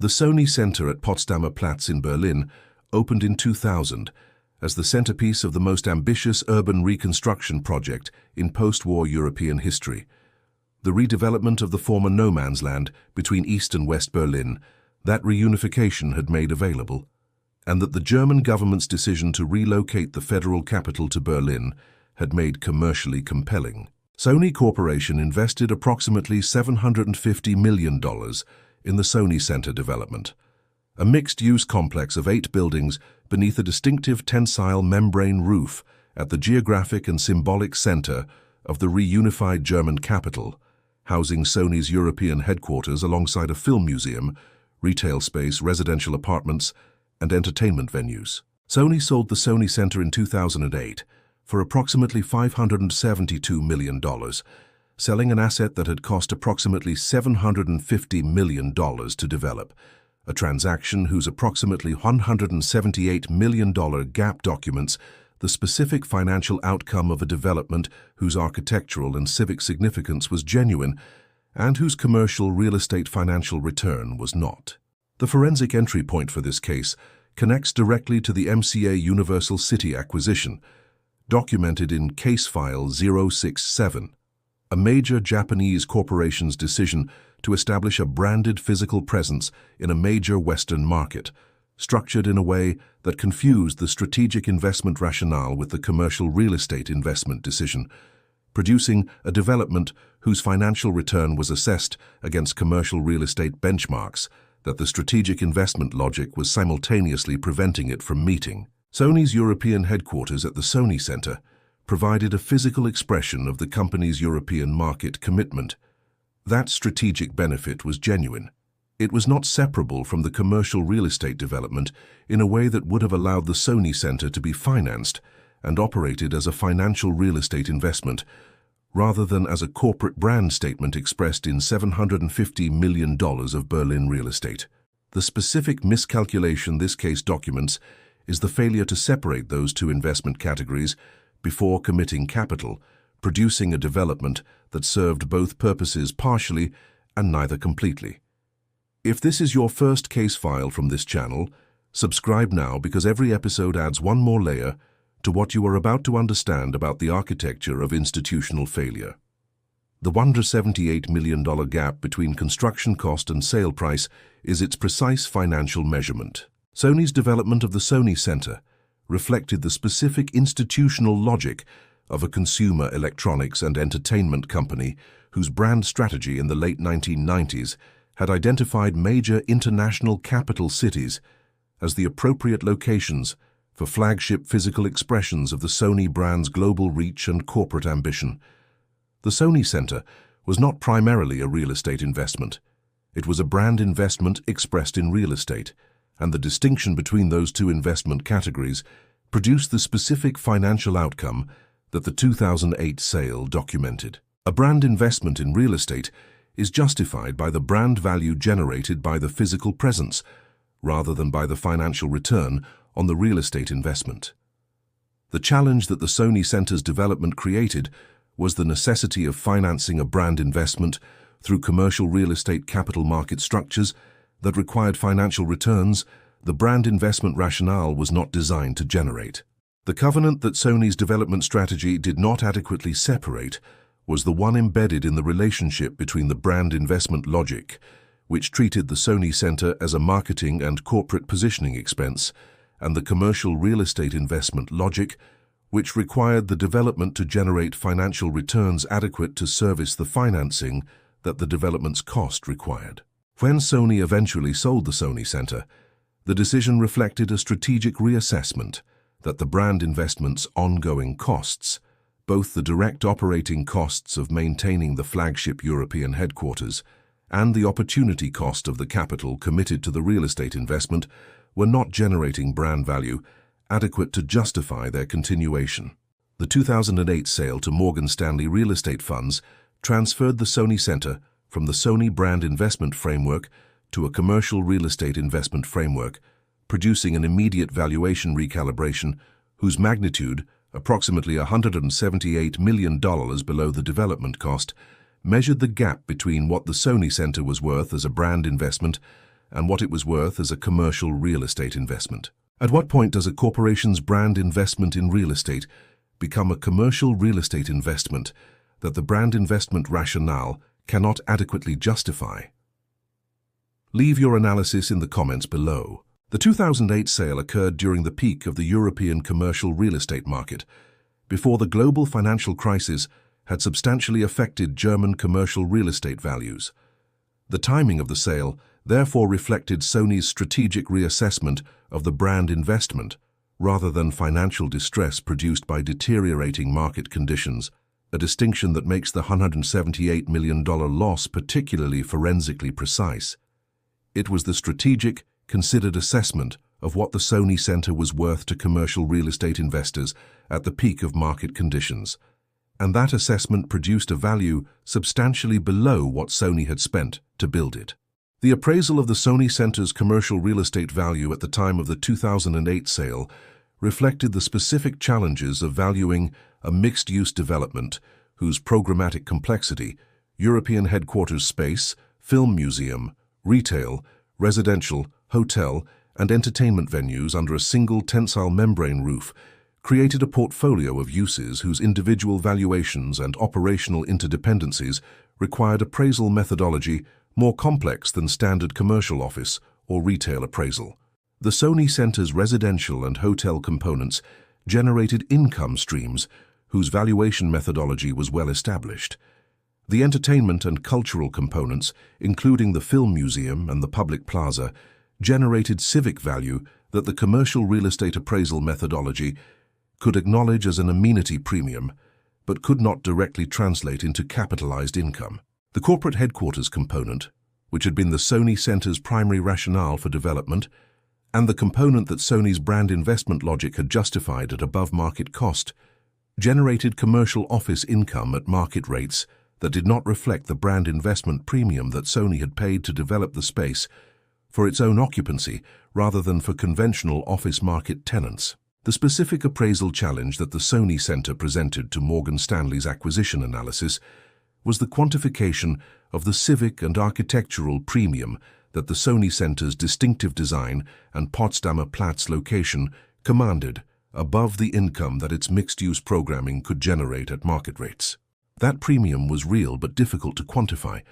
The Sony Center at Potsdamer Platz in Berlin opened in 2000 as the centerpiece of the most ambitious urban reconstruction project in post-war European history. The redevelopment of the former no man's land between East and West Berlin that reunification had made available, and that the German government's decision to relocate the federal capital to Berlin had made commercially compelling. Sony Corporation invested approximately $750 million in the Sony Center development, a mixed-use complex of 8 buildings beneath a distinctive tensile membrane roof at the geographic and symbolic center of the reunified German capital, housing Sony's European headquarters alongside a film museum, retail space, residential apartments, and entertainment venues. Sony sold the Sony Center in 2008 for approximately $572 million, selling an asset that had cost approximately $750 million to develop, a transaction whose approximately $178 million gap documents the specific financial outcome of a development whose architectural and civic significance was genuine and whose commercial real estate financial return was not. The forensic entry point for this case connects directly to the MCA Universal City acquisition, documented in Case File 067, a major Japanese corporation's decision to establish a branded physical presence in a major Western market, structured in a way that confused the strategic investment rationale with the commercial real estate investment decision, producing a development whose financial return was assessed against commercial real estate benchmarks that the strategic investment logic was simultaneously preventing it from meeting. Sony's European headquarters at the Sony Center provided a physical expression of the company's European market commitment. That strategic benefit was genuine. It was not separable from the commercial real estate development in a way that would have allowed the Sony Center to be financed and operated as a financial real estate investment, rather than as a corporate brand statement expressed in $750 million of Berlin real estate. The specific miscalculation this case documents is the failure to separate those two investment categories before committing capital, producing a development that served both purposes partially and neither completely. If this is your first case file from this channel, subscribe now, because every episode adds one more layer to what you are about to understand about the architecture of institutional failure. The $178 million gap between construction cost and sale price is its precise financial measurement. Sony's development of the Sony Center reflected the specific institutional logic of a consumer electronics and entertainment company whose brand strategy in the late 1990s had identified major international capital cities as the appropriate locations for flagship physical expressions of the Sony brand's global reach and corporate ambition. The Sony Center was not primarily a real estate investment. It was a brand investment expressed in real estate, and the distinction between those two investment categories produced the specific financial outcome that the 2008 sale documented. A brand investment in real estate is justified by the brand value generated by the physical presence, rather than by the financial return on the real estate investment. The challenge that the Sony Center's development created was the necessity of financing a brand investment through commercial real estate capital market structures that required financial returns the brand investment rationale was not designed to generate. The covenant that Sony's development strategy did not adequately separate was the one embedded in the relationship between the brand investment logic, which treated the Sony Center as a marketing and corporate positioning expense, and the commercial real estate investment logic, which required the development to generate financial returns adequate to service the financing that the development's cost required. When Sony eventually sold the Sony Center, the decision reflected a strategic reassessment that the brand investment's ongoing costs, both the direct operating costs of maintaining the flagship European headquarters and the opportunity cost of the capital committed to the real estate investment, were not generating brand value adequate to justify their continuation. The 2008 sale to Morgan Stanley real estate funds transferred the Sony Center from the Sony brand investment framework to a commercial real estate investment framework, producing an immediate valuation recalibration whose magnitude, approximately $178 million below the development cost, measured the gap between what the Sony Center was worth as a brand investment and what it was worth as a commercial real estate investment. At what point does a corporation's brand investment in real estate become a commercial real estate investment that the brand investment rationale cannot adequately justify? Leave your analysis in the comments below. The 2008 sale occurred during the peak of the European commercial real estate market, before the global financial crisis had substantially affected German commercial real estate values. The timing of the sale therefore reflected Sony's strategic reassessment of the brand investment, rather than financial distress produced by deteriorating market conditions, a distinction that makes the $178 million loss particularly forensically precise. It was the strategic, considered assessment of what the Sony Center was worth to commercial real estate investors at the peak of market conditions, and that assessment produced a value substantially below what Sony had spent to build it. The appraisal of the Sony Center's commercial real estate value at the time of the 2008 sale reflected the specific challenges of valuing a mixed-use development whose programmatic complexity, European headquarters space, film museum, retail, residential, hotel, and entertainment venues under a single tensile membrane roof created a portfolio of uses whose individual valuations and operational interdependencies required appraisal methodology more complex than standard commercial office or retail appraisal. The Sony Center's residential and hotel components generated income streams whose valuation methodology was well established. The entertainment and cultural components, including the film museum and the public plaza, generated civic value that the commercial real estate appraisal methodology could acknowledge as an amenity premium, but could not directly translate into capitalized income. The corporate headquarters component, which had been the Sony Center's primary rationale for development, and the component that Sony's brand investment logic had justified at above-market cost, generated commercial office income at market rates that did not reflect the brand investment premium that Sony had paid to develop the space for its own occupancy rather than for conventional office market tenants. The specific appraisal challenge that the Sony Center presented to Morgan Stanley's acquisition analysis was the quantification of the civic and architectural premium that the Sony Center's distinctive design and Potsdamer Platz location commanded above the income that its mixed-use programming could generate at market rates. That premium was real but difficult to quantify,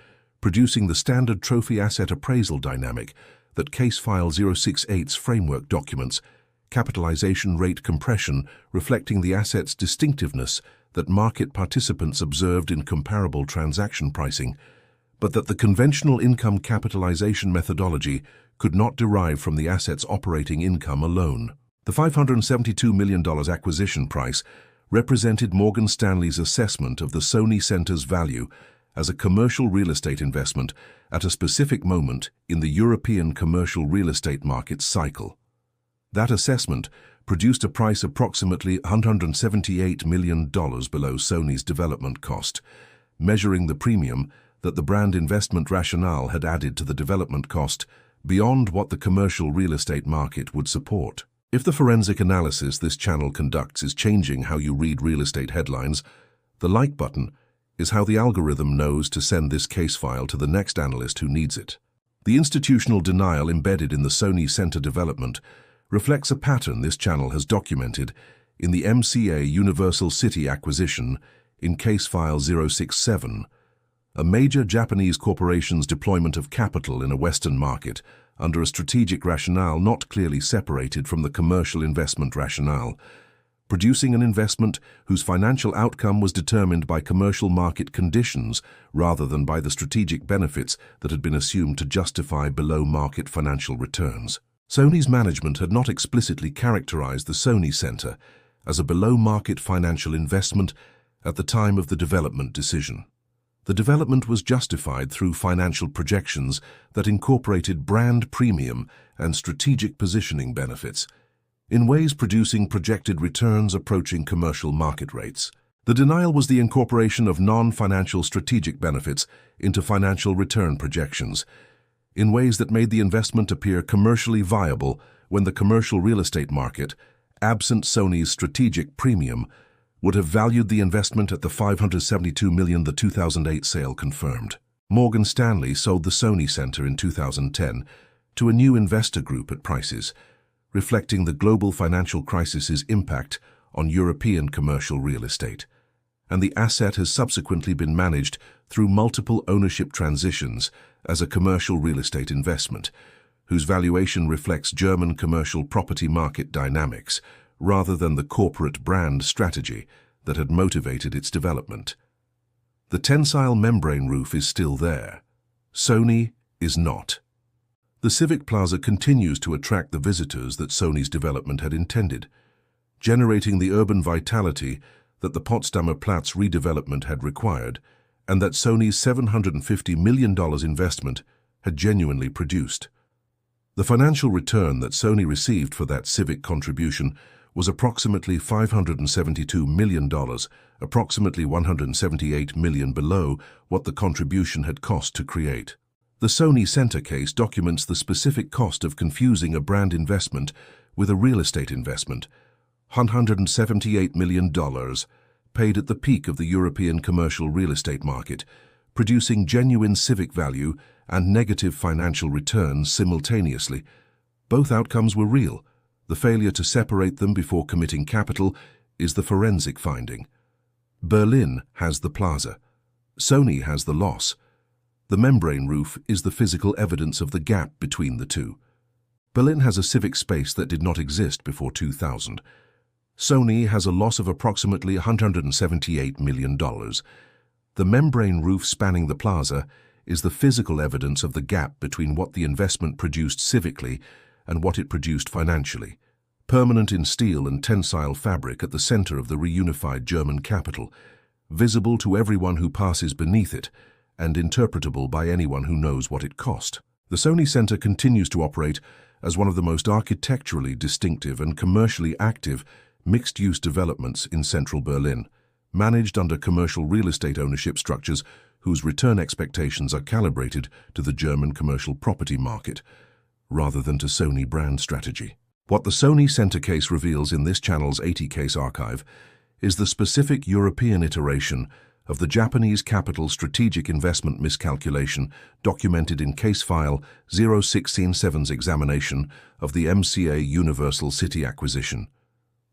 producing the standard trophy asset appraisal dynamic that Case File 068's framework documents, capitalization rate compression reflecting the asset's distinctiveness that market participants observed in comparable transaction pricing, but that the conventional income capitalization methodology could not derive from the asset's operating income alone. The $572 million acquisition price represented Morgan Stanley's assessment of the Sony Center's value as a commercial real estate investment at a specific moment in the European commercial real estate market cycle. That assessment produced a price approximately $178 million below Sony's development cost, measuring the premium that the brand investment rationale had added to the development cost beyond what the commercial real estate market would support. If the forensic analysis this channel conducts is changing how you read real estate headlines, the like button is how the algorithm knows to send this case file to the next analyst who needs it. The institutional denial embedded in the Sony Center development reflects a pattern this channel has documented in the MCA Universal City acquisition in Case File 067, a major Japanese corporation's deployment of capital in a Western market under a strategic rationale not clearly separated from the commercial investment rationale, producing an investment whose financial outcome was determined by commercial market conditions rather than by the strategic benefits that had been assumed to justify below-market financial returns. Sony's management had not explicitly characterized the Sony Center as a below-market financial investment at the time of the development decision. The development was justified through financial projections that incorporated brand premium and strategic positioning benefits, in ways producing projected returns approaching commercial market rates. The denial was the incorporation of non-financial strategic benefits into financial return projections, in ways that made the investment appear commercially viable when the commercial real estate market, absent Sony's strategic premium, would have valued the investment at the $572 million the 2008 sale confirmed. Morgan Stanley sold the Sony Center in 2010, to a new investor group at prices, reflecting the global financial crisis's impact on European commercial real estate. And the asset has subsequently been managed through multiple ownership transitions as a commercial real estate investment, whose valuation reflects German commercial property market dynamics rather than the corporate brand strategy that had motivated its development. The tensile membrane roof is still there. Sony is not. The Civic Plaza continues to attract the visitors that Sony's development had intended, generating the urban vitality that the Potsdamer Platz redevelopment had required and that Sony's $750 million investment had genuinely produced. The financial return that Sony received for that civic contribution was approximately $572 million, approximately $178 million below what the contribution had cost to create. The Sony Center case documents the specific cost of confusing a brand investment with a real estate investment, $178 million, paid at the peak of the European commercial real estate market, producing genuine civic value and negative financial returns simultaneously. Both outcomes were real. The failure to separate them before committing capital is the forensic finding. Berlin has the plaza. Sony has the loss. The membrane roof is the physical evidence of the gap between the two. Berlin has a civic space that did not exist before 2000. Sony has a loss of approximately $178 million. The membrane roof spanning the plaza is the physical evidence of the gap between what the investment produced civically and what it produced financially, permanent in steel and tensile fabric at the center of the reunified German capital, visible to everyone who passes beneath it, and interpretable by anyone who knows what it cost. The Sony Center continues to operate as one of the most architecturally distinctive and commercially active mixed-use developments in central Berlin, managed under commercial real estate ownership structures whose return expectations are calibrated to the German commercial property market, rather than to Sony brand strategy. What the Sony Center case reveals in this channel's 80-case archive is the specific European iteration of the Japanese capital strategic investment miscalculation documented in case file 0617's examination of the MCA Universal City acquisition.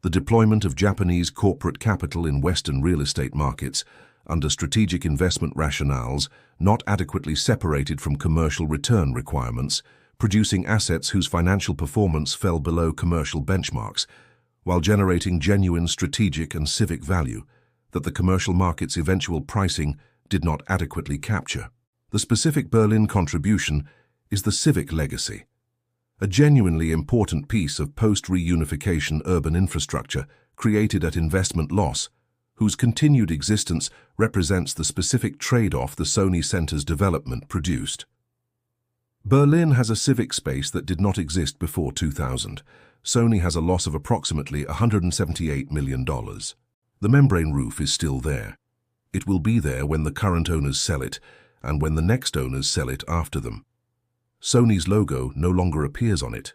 The deployment of Japanese corporate capital in Western real estate markets under strategic investment rationales not adequately separated from commercial return requirements, producing assets whose financial performance fell below commercial benchmarks, while generating genuine strategic and civic value that the commercial market's eventual pricing did not adequately capture. The specific Berlin contribution is the civic legacy, a genuinely important piece of post-reunification urban infrastructure created at investment loss, whose continued existence represents the specific trade-off the Sony Center's development produced. Berlin has a civic space that did not exist before 2000. Sony has a loss of approximately $178 million. The membrane roof is still there. It will be there when the current owners sell it and when the next owners sell it after them. Sony's logo no longer appears on it.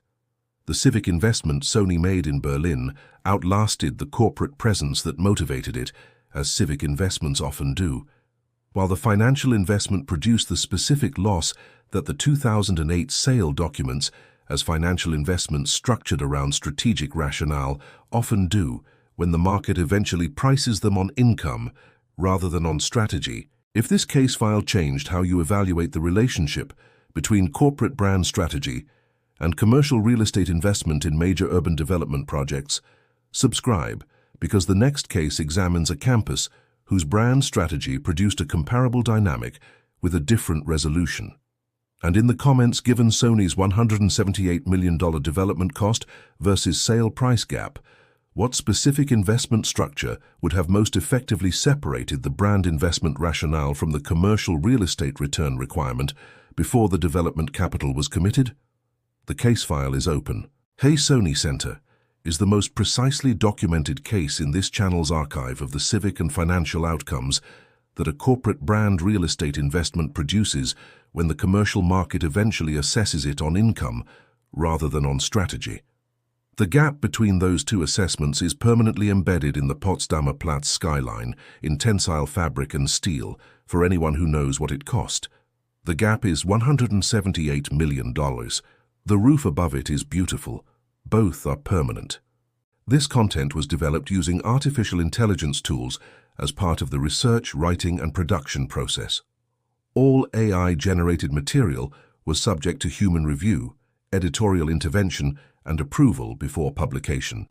The civic investment Sony made in Berlin outlasted the corporate presence that motivated it, as civic investments often do, while the financial investment produced the specific loss that the 2008 sale documents as financial investments structured around strategic rationale often do when the market eventually prices them on income rather than on strategy. If this case file changed how you evaluate the relationship between corporate brand strategy and commercial real estate investment in major urban development projects, subscribe, because the next case examines a campus whose brand strategy produced a comparable dynamic with a different resolution. And in the comments, given Sony's $178 million development cost versus sale price gap, what specific investment structure would have most effectively separated the brand investment rationale from the commercial real estate return requirement before the development capital was committed? The case file is open. Hey Sony Center is the most precisely documented case in this channel's archive of the civic and financial outcomes that a corporate brand real estate investment produces when the commercial market eventually assesses it on income rather than on strategy. The gap between those two assessments is permanently embedded in the Potsdamer Platz skyline in tensile fabric and steel for anyone who knows what it cost. The gap is $178 million, The roof above it is beautiful. Both are permanent. This content was developed using artificial intelligence tools as part of the research, writing, and production process. All AI-generated material was subject to human review, editorial intervention, and approval before publication.